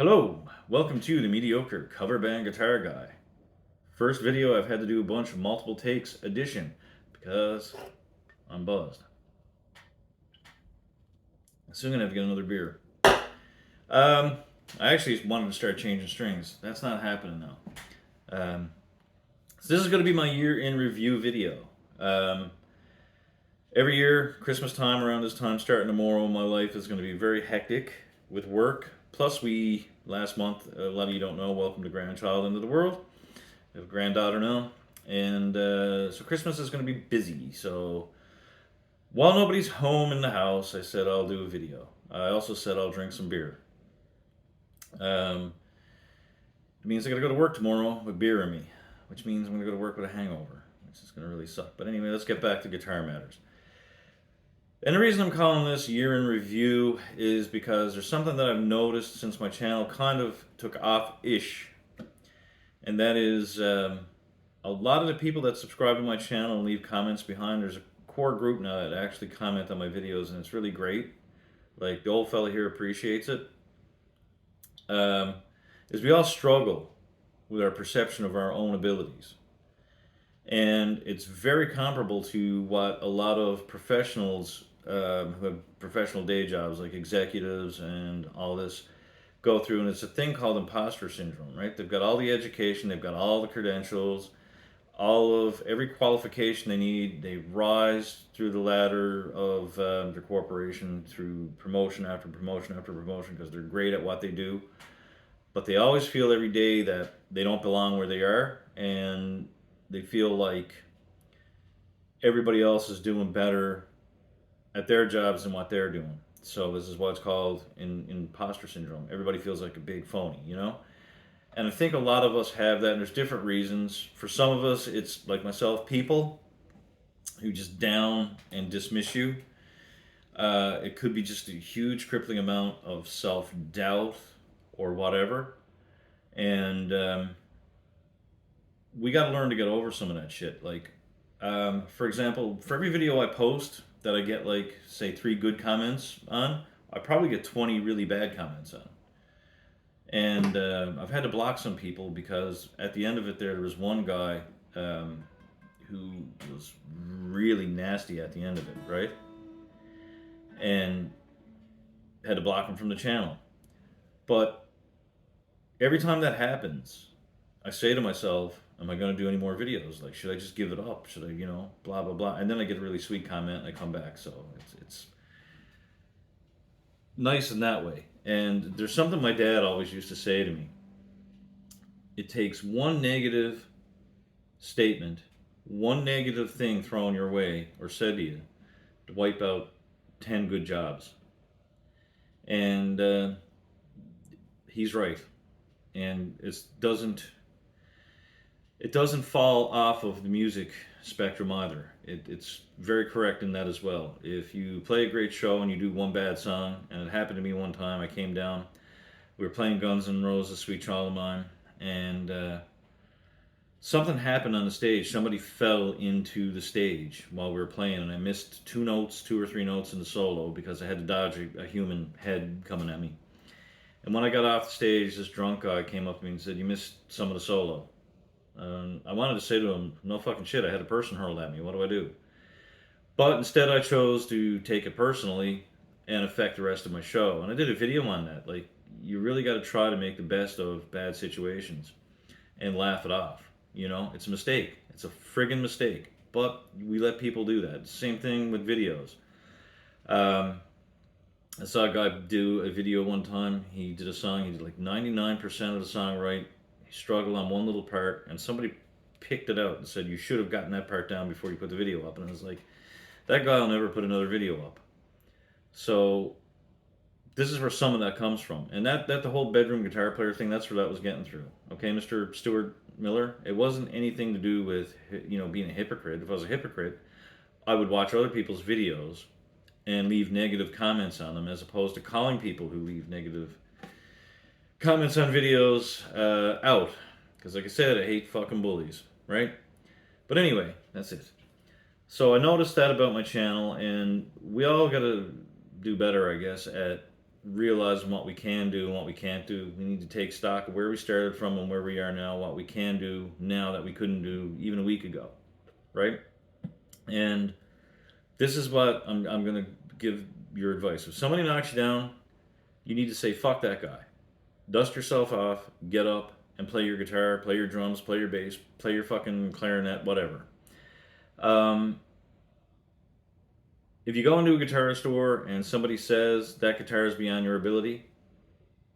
Hello, welcome to the Mediocre Cover Band Guitar Guy. First video I've had to do a bunch of multiple takes edition because I'm buzzed. Soon gonna have to get another beer. Um, I actually wanted to start changing strings. That's not happening now. So this is gonna be my year in review video. Um, every year, Christmas time around this time, starting tomorrow, my life is gonna be very hectic with work. Plus, last month, a lot of you don't know, welcomed a grandchild into the world. I have a granddaughter now, and so Christmas is going to be busy. So while nobody's home in the house, I said I'll do a video. I also said I'll drink some beer. Um, it means I got to go to work tomorrow with beer in me, which means I'm going to go to work with a hangover, which is going to really suck. But anyway, let's get back to guitar matters. And the reason I'm calling this year in review is because there's something that I've noticed since my channel kind of took off-ish, and that is a lot of the people that subscribe to my channel and leave comments behind. There's a core group now that actually comment on my videos, and it's really great. Like the old fella here appreciates it. Is we all struggle with our perception of our own abilities, and it's very comparable to what a lot of professionals who have professional day jobs, like executives and all this, go through. And it's a thing called imposter syndrome, right? They've got all the education, they've got all the credentials, all of every qualification they need. They rise through the ladder of their corporation through promotion after promotion after promotion because they're great at what they do. But they always feel every day that they don't belong where they are, and they feel like everybody else is doing better at their jobs than what they're doing. So this is what's called in imposter syndrome. Everybody feels like a big phony, you know? And I think a lot of us have that, and there's different reasons. For some of us, it's like myself, people who just down and dismiss you. It could be just a huge crippling amount of self-doubt or whatever. And we got to learn to get over some of that shit. Like, for example, for every video I post that I get, like, say, 3 good comments on, I probably get 20 really bad comments on. And I've had to block some people because at the end of it, there was one guy who was really nasty at the end of it, right? And had to block him from the channel. But every time that happens, I say to myself, am I going to do any more videos? Like, should I just give it up? Should I, blah, blah, blah. And then I get a really sweet comment and I come back. So it's nice in that way. And there's something my dad always used to say to me. It takes one negative statement, one negative thing thrown your way or said to you to wipe out 10 good jobs. And he's right. And it doesn't fall off of the music spectrum either. It's very correct in that as well. If you play a great show and you do one bad song, and it happened to me one time, I came down, we were playing Guns N' Roses, Sweet Child of Mine, and something happened on the stage. Somebody fell into the stage while we were playing, and I missed 2 or 3 notes in the solo because I had to dodge a human head coming at me. And when I got off the stage, this drunk guy came up to me and said, "You missed some of the solo." I wanted to say to him, "No fucking shit, I had a person hurled at me. What do I do?" But instead, I chose to take it personally and affect the rest of my show. And I did a video on that. Like, you really got to try to make the best of bad situations and laugh it off. It's a mistake. It's a friggin' mistake. But we let people do that. Same thing with videos. I saw a guy do a video one time. He did a song. He did like 99% of the song right. He struggled on one little part, and somebody picked it out and said, "You should have gotten that part down before you put the video up." And I was like, that guy will never put another video up. So this is where some of that comes from. And that the whole bedroom guitar player thing, that's where that was getting through. Okay, Mr. Stuart Miller? It wasn't anything to do with, being a hypocrite. If I was a hypocrite, I would watch other people's videos and leave negative comments on them, as opposed to calling people who leave negative comments on videos out. Because like I said, I hate fucking bullies, right? But anyway, that's it. So I noticed that about my channel, and we all got to do better, I guess, at realizing what we can do and what we can't do. We need to take stock of where we started from and where we are now, what we can do now that we couldn't do even a week ago, right? And this is what I'm going to give your advice. If somebody knocks you down, you need to say, fuck that guy. Dust yourself off, get up, and play your guitar, play your drums, play your bass, play your fucking clarinet, whatever. If you go into a guitar store and somebody says that guitar is beyond your ability,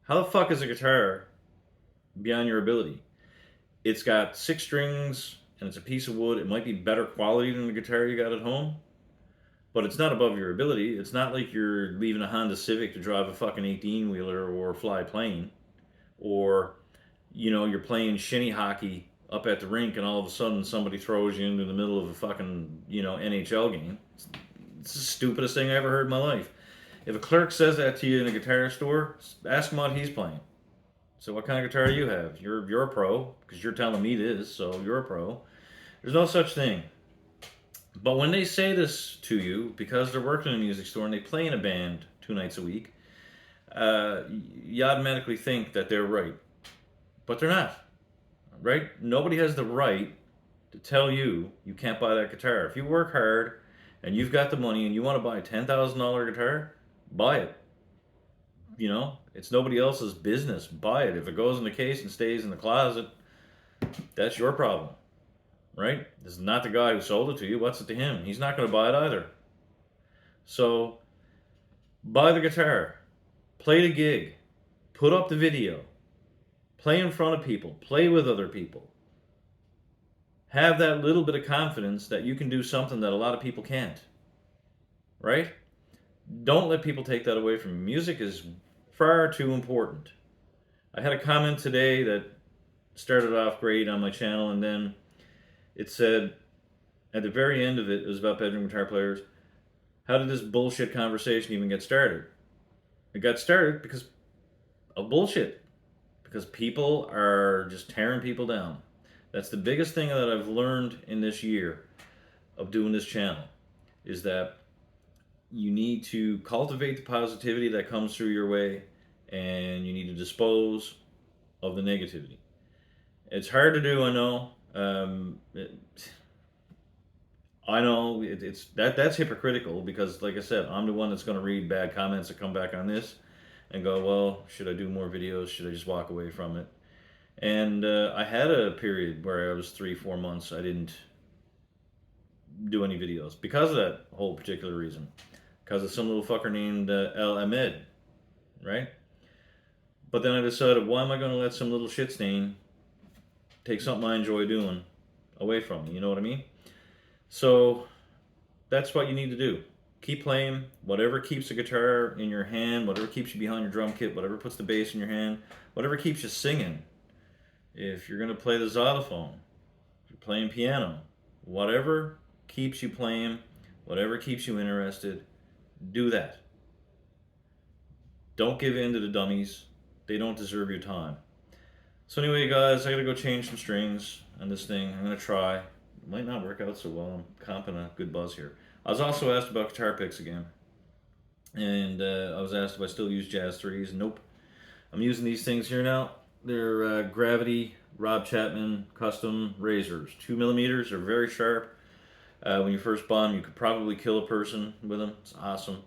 how the fuck is a guitar beyond your ability? It's got 6 strings and it's a piece of wood. It might be better quality than the guitar you got at home, but it's not above your ability. It's not like you're leaving a Honda Civic to drive a fucking 18-wheeler or fly a plane, or you're playing shinny hockey up at the rink and all of a sudden somebody throws you into the middle of a fucking NHL game. It's the stupidest thing I ever heard in my life. If a clerk says that to you in a guitar store, ask him what he's playing. So what kind of guitar you have? You're a pro, because you're telling me it is, so you're a pro. There's no such thing. But when they say this to you, because they're working in a music store and they play in a band 2 nights a week, you automatically think that they're right. But they're not, right? Nobody has the right to tell you you can't buy that guitar. If you work hard and you've got the money and you want to buy a $10,000 guitar, buy it. It's nobody else's business. Buy it. If it goes in the case and stays in the closet, that's your problem, right? This is not the guy who sold it to you. What's it to him? He's not going to buy it either. So, buy the guitar, play the gig, put up the video, play in front of people, play with other people. Have that little bit of confidence that you can do something that a lot of people can't, right? Don't let people take that away from you. Music is far too important. I had a comment today that started off great on my channel, and then it said, at the very end of it, it was about bedroom guitar players. How did this bullshit conversation even get started? It got started because of bullshit. Because people are just tearing people down. That's the biggest thing that I've learned in this year of doing this channel, is that you need to cultivate the positivity that comes through your way, and you need to dispose of the negativity. It's hard to do, I know. I know that's hypocritical, because, like I said, I'm the one that's going to read bad comments that come back on this and go, well, should I do more videos? Should I just walk away from it? And I had a period where I was 3-4 months I didn't do any videos because of that whole particular reason. Because of some little fucker named El Ahmed, right? But then I decided, why am I going to let some little shit stain take something I enjoy doing away from me? You know what I mean? So that's what you need to do. Keep playing. Whatever keeps the guitar in your hand, whatever keeps you behind your drum kit, whatever puts the bass in your hand, whatever keeps you singing. If you're going to play the xylophone, if you're playing piano, whatever keeps you playing, whatever keeps you interested, do that. Don't give in to the dummies. They don't deserve your time. So anyway, guys, I gotta go change some strings on this thing. I'm gonna try. It might not work out so well. I'm comping a good buzz here. I was also asked about guitar picks again. And I was asked if I still use Jazz 3s. Nope. I'm using these things here now. They're Gravity Rob Chapman custom razors. 2mm. They're very sharp. When you first buy them, you could probably kill a person with them. It's awesome.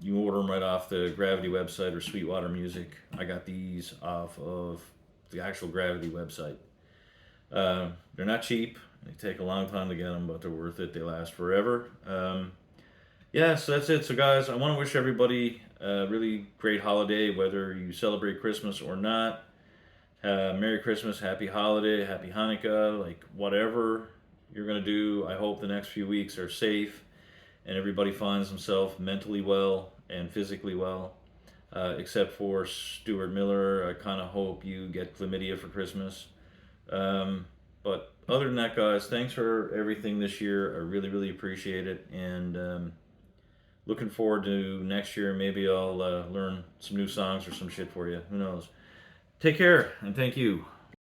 You order them right off the Gravity website or Sweetwater Music. I got these off of the actual Gravity website. They're not cheap. They take a long time to get them, but they're worth it. They last forever. Yeah, so that's it. So guys, I want to wish everybody a really great holiday, whether you celebrate Christmas or not. Merry Christmas, Happy Holiday, Happy Hanukkah, like whatever you're going to do. I hope the next few weeks are safe and everybody finds themselves mentally well and physically well, except for Stuart Miller. I kind of hope you get chlamydia for Christmas. But other than that, guys, thanks for everything this year. I really, really appreciate it. And looking forward to next year. Maybe I'll learn some new songs or some shit for you. Who knows? Take care, and thank you.